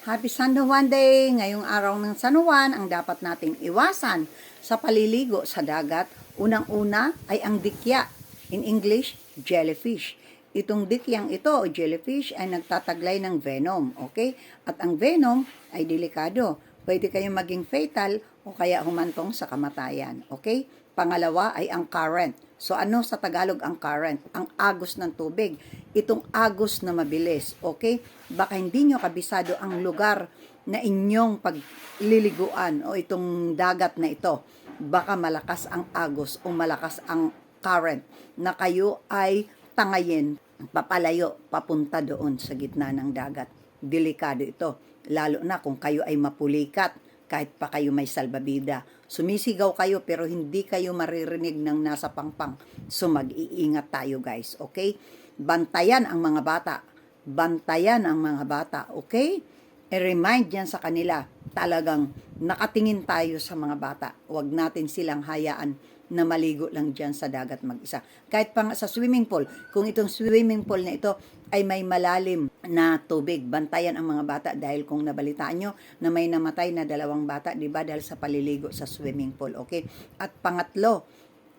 Happy San Juan Day! Ngayong araw ng San Juan, ang dapat nating iwasan sa paliligo sa dagat, unang-una ay ang dikya. In English, jellyfish. Itong dikyang ito o jellyfish ay nagtataglay ng venom, okay? At ang venom ay delikado. Pwede kayong maging fatal o kaya humantong sa kamatayan, okay? Pangalawa ay ang current. So ano sa Tagalog ang current? Ang agos ng tubig. Itong agos na mabilis, okay? Baka hindi nyo kabisado ang lugar na inyong pagliliguan o itong dagat na ito. Baka malakas ang agos o malakas ang current na kayo ay tangayin, papalayo, papunta doon sa gitna ng dagat. Delikado ito, lalo na kung kayo ay mapulikat, kahit pa kayo may salbabida. Sumisigaw kayo pero hindi kayo maririnig ng nasa pangpang. So mag-iingat tayo guys, okay? Bantayan ang mga bata. Bantayan ang mga bata, okay? I-remind yan sa kanila. Talagang nakatingin tayo sa mga bata. Huwag natin silang hayaan na maligo lang dyan sa dagat mag-isa. Kahit pa sa swimming pool, kung itong swimming pool na ito ay may malalim na tubig, bantayan ang mga bata dahil kung nabalitaan nyo na may namatay na 2 bata, di ba, dahil sa paliligo sa swimming pool, okay? At pangatlo,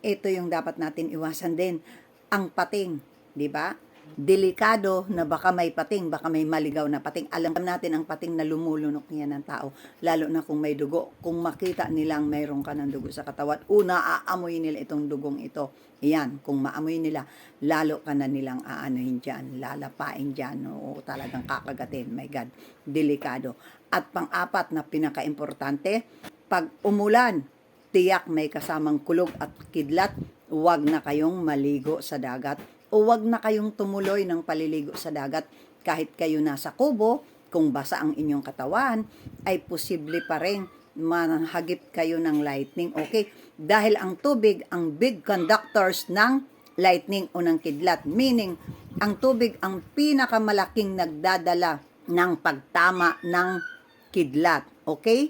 ito yung dapat natin iwasan din, ang pating, di ba? Delikado na baka may pating, baka may maligaw na pating. Alam natin ang pating na lumulunok niya ng tao, lalo na kung may dugo. Kung makita nilang mayroon ka ng dugo sa katawan, una aamoy nila itong dugong ito. Yan, kung maamoy nila, lalo ka na nilang aanuhin dyan, lalapain dyan, o talagang kakagatin. My God, delikado. At pang-apat na pinaka-importante, pag umulan, tiyak may kasamang kulog at kidlat, huwag na kayong maligo sa dagat o wag na kayong tumuloy ng paliligo sa dagat kahit kayo nasa kubo, kung basa ang inyong katawan, ay posible pa rin manhagip kayo ng lightning, okay? Dahil ang tubig, ang big conductors ng lightning o ng kidlat, meaning, ang tubig ang pinakamalaking nagdadala ng pagtama ng kidlat, okay?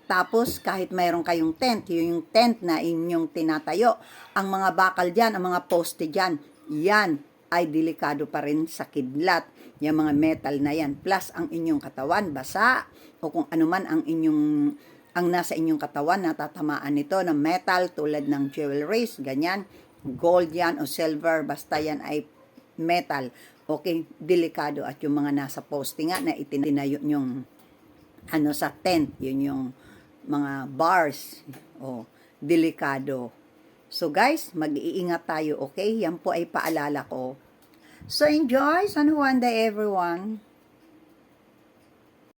Tapos, kahit mayroon kayong tent, yung tent na inyong tinatayo, ang mga bakal dyan, ang mga poste dyan, yan ay delikado pa rin sa kidlat. Yung mga metal na yan. Plus, ang inyong katawan, basa, o kung anuman ang nasa inyong katawan, natatamaan nito ng metal tulad ng jewelries, ganyan, gold yan o silver, basta yan ay metal. Okay, delikado. At yung mga nasa poste nga na itinayo yung sa tent, yun yung mga bars, delikado. So guys, mag-iingat tayo, okay? Yan po ay paalala ko. So enjoy San Juan Day everyone!